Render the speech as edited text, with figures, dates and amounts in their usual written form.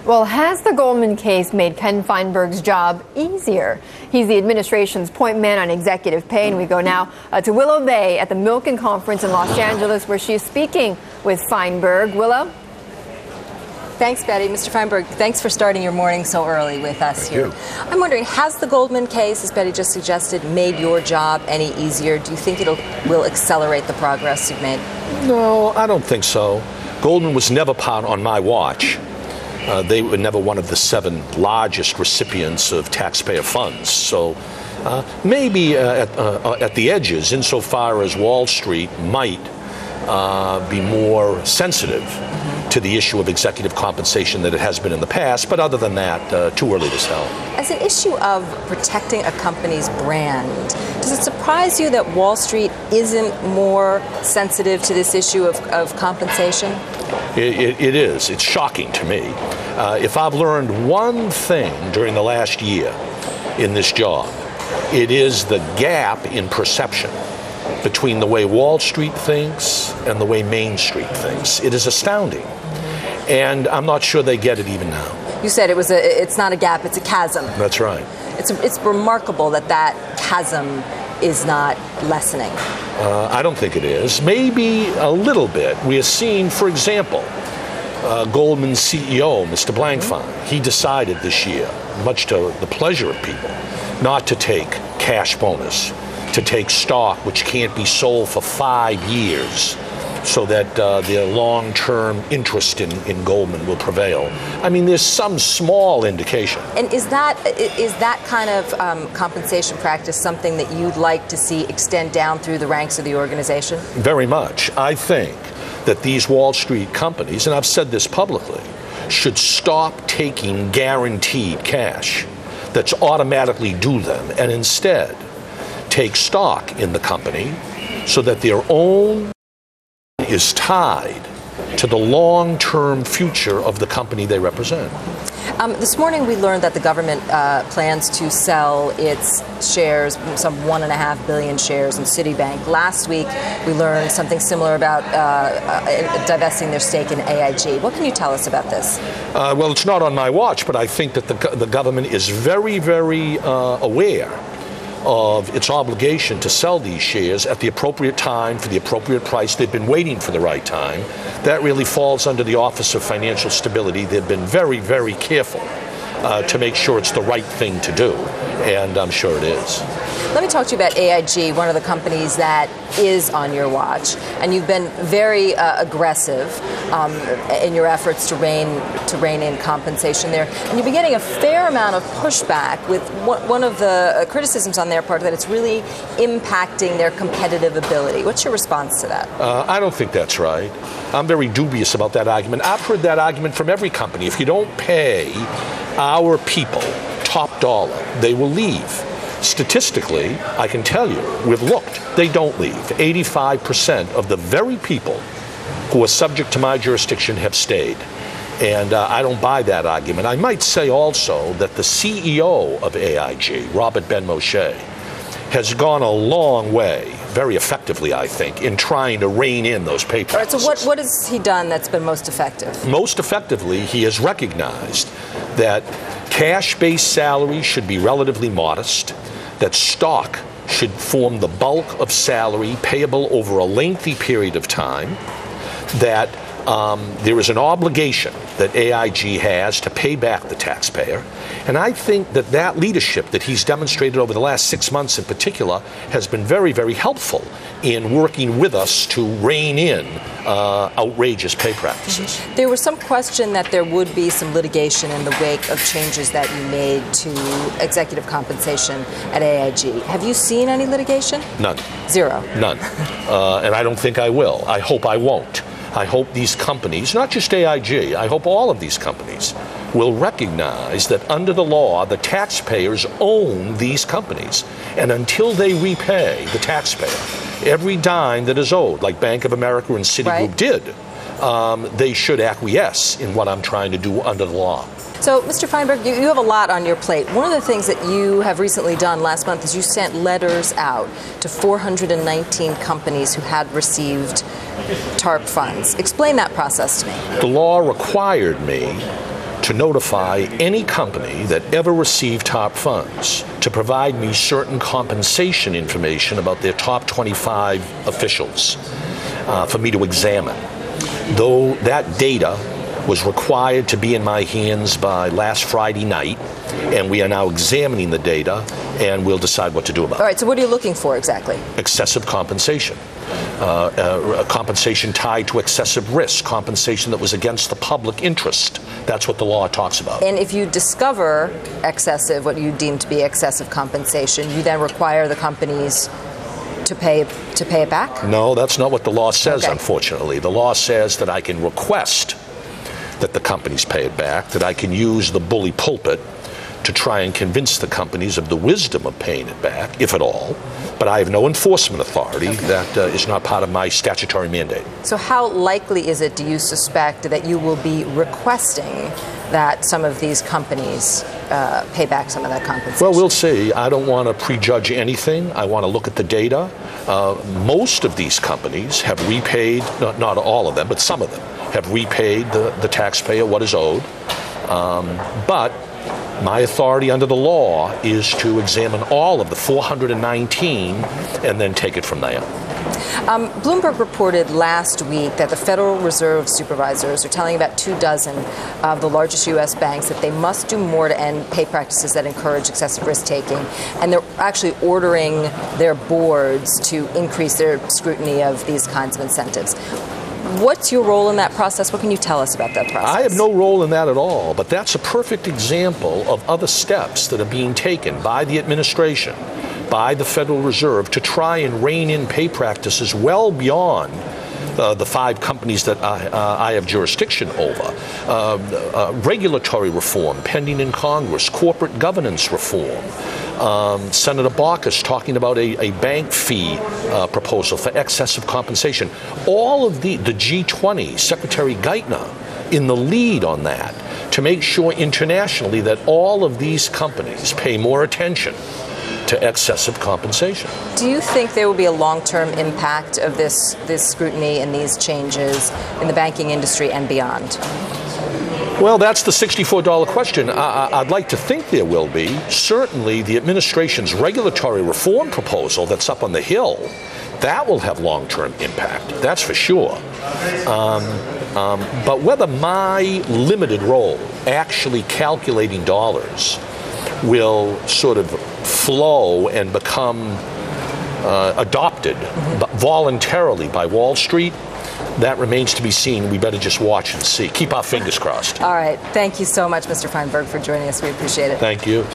Well, has the Goldman case made Ken Feinberg's job easier? He's the administration's point man on executive pay, and we go now to Willow Bay at the Milken Conference in Los Angeles, where she's speaking with Feinberg. Willow? Thanks, Betty. Mr. Feinberg, thanks for starting your morning so early with us here. I'm wondering, has the Goldman case, as Betty just suggested, made your job any easier? Do you think will accelerate the progress you've made? No, I don't think so. Goldman was never part on my watch. They were never one of the 7 largest recipients of taxpayer funds. So maybe at the edges, insofar as Wall Street might be more sensitive to the issue of executive compensation than it has been in the past. But other than that, too early to tell. As an issue of protecting a company's brand, does it surprise you that Wall Street isn't more sensitive to this issue of compensation? It is. It's shocking to me. If I've learned one thing during the last year in this job, it is the gap in perception between the way Wall Street thinks and the way Main Street thinks. It is astounding. And I'm not sure they get it even now. You said it's not a gap, it's a chasm. That's right. It's remarkable that chasm is not lessening. I don't think it is. Maybe a little bit. We are seeing, for example, Goldman's CEO, Mr. Blankfein, he decided this year, much to the pleasure of people, not to take cash bonus, to take stock which can't be sold for 5 years, so that the long-term interest in Goldman will prevail. I mean, there's some small indication. And is that kind of compensation practice something that you'd like to see extend down through the ranks of the organization? Very much. I think that these Wall Street companies, and I've said this publicly, should stop taking guaranteed cash that's automatically due them, and instead take stock in the company so that their own is tied to the long-term future of the company they represent. This morning we learned that the government plans to sell its shares, some 1.5 billion shares in Citibank. Last week we learned something similar about divesting their stake in AIG. What can you tell us about this? Well, it's not on my watch, but I think that the government is very, very aware of its obligation to sell these shares at the appropriate time for the appropriate price. They've been waiting for the right time. That really falls under the Office of Financial Stability. They've been very, very careful to make sure it's the right thing to do, and I'm sure it is. Let me talk to you about AIG, one of the companies that is on your watch, and you've been very aggressive in your efforts to rein in compensation there. And you've been getting a fair amount of pushback with one of the criticisms on their part that it's really impacting their competitive ability. What's your response to that? I don't think that's right. I'm very dubious about that argument. I've heard that argument from every company. If you don't pay our people top dollar, they will leave. Statistically, I can tell you, we've looked, they don't leave. 85% of the very people who are subject to my jurisdiction have stayed. And I don't buy that argument. I might say also that the CEO of AIG, Robert Ben-Moshe, has gone a long way, very effectively, I think, in trying to rein in those pay practices. All right, so what has he done that's been most effective? Most effectively, he has recognized that cash-based salaries should be relatively modest, that stock should form the bulk of salary payable over a lengthy period of time, that there is an obligation that AIG has to pay back the taxpayer. And I think that leadership that he's demonstrated over the last 6 months in particular has been very, very helpful in working with us to rein in outrageous pay practices. There was some question that there would be some litigation in the wake of changes that you made to executive compensation at AIG. Have you seen any litigation? None. Zero? None. And I don't think I will. I hope I won't. I hope these companies, not just AIG, I hope all of these companies will recognize that under the law, the taxpayers own these companies. And until they repay the taxpayer every dime that is owed, like Bank of America and Citigroup did, they should acquiesce in what I'm trying to do under the law. So, Mr. Feinberg, you have a lot on your plate. One of the things that you have recently done last month is you sent letters out to 419 companies who had received TARP funds. Explain that process to me. The law required me to notify any company that ever received TARP funds to provide me certain compensation information about their top 25 officials for me to examine. Though that data was required to be in my hands by last Friday night, and we are now examining the data, and we'll decide what to do about it. All right, so what are you looking for exactly? Excessive compensation. Compensation tied to excessive risk, compensation that was against the public interest. That's what the law talks about. And if you discover excessive, what you deem to be excessive compensation, you then require the companies to pay it back? No, that's not what the law says, Okay. Unfortunately. The law says that I can request that the companies pay it back, that I can use the bully pulpit to try and convince the companies of the wisdom of paying it back, if at all. But I have no enforcement authority. Okay. That is not part of my statutory mandate. So how likely is it, do you suspect, that you will be requesting that some of these companies pay back some of that compensation? Well, we'll see. I don't want to prejudge anything. I want to look at the data. Most of these companies have repaid, not all of them, but some of them, have repaid the taxpayer what is owed. But my authority under the law is to examine all of the 419 and then take it from there. Bloomberg reported last week that the Federal Reserve supervisors are telling about 24 of the largest U.S. banks that they must do more to end pay practices that encourage excessive risk-taking, and they're actually ordering their boards to increase their scrutiny of these kinds of incentives. What's your role in that process? What can you tell us about that process? I have no role in that at all, but that's a perfect example of other steps that are being taken by the administration, by the Federal Reserve, to try and rein in pay practices well beyond the 5 companies that I have jurisdiction over. Regulatory reform pending in Congress, corporate governance reform. Senator Baucus talking about a bank fee proposal for excessive compensation. All of the G20, Secretary Geithner in the lead on that, to make sure internationally that all of these companies pay more attention to excessive compensation. Do you think there will be a long-term impact of this scrutiny and these changes in the banking industry and beyond? Well, that's the $64 question. I'd like to think there will be. Certainly, the administration's regulatory reform proposal that's up on the Hill, that will have long-term impact. That's for sure. But whether my limited role, actually calculating dollars, will sort of flow and become adopted voluntarily by Wall Street, that remains to be seen. We better just watch and see. Keep our fingers crossed. All right. Thank you so much, Mr. Feinberg, for joining us. We appreciate it. Thank you.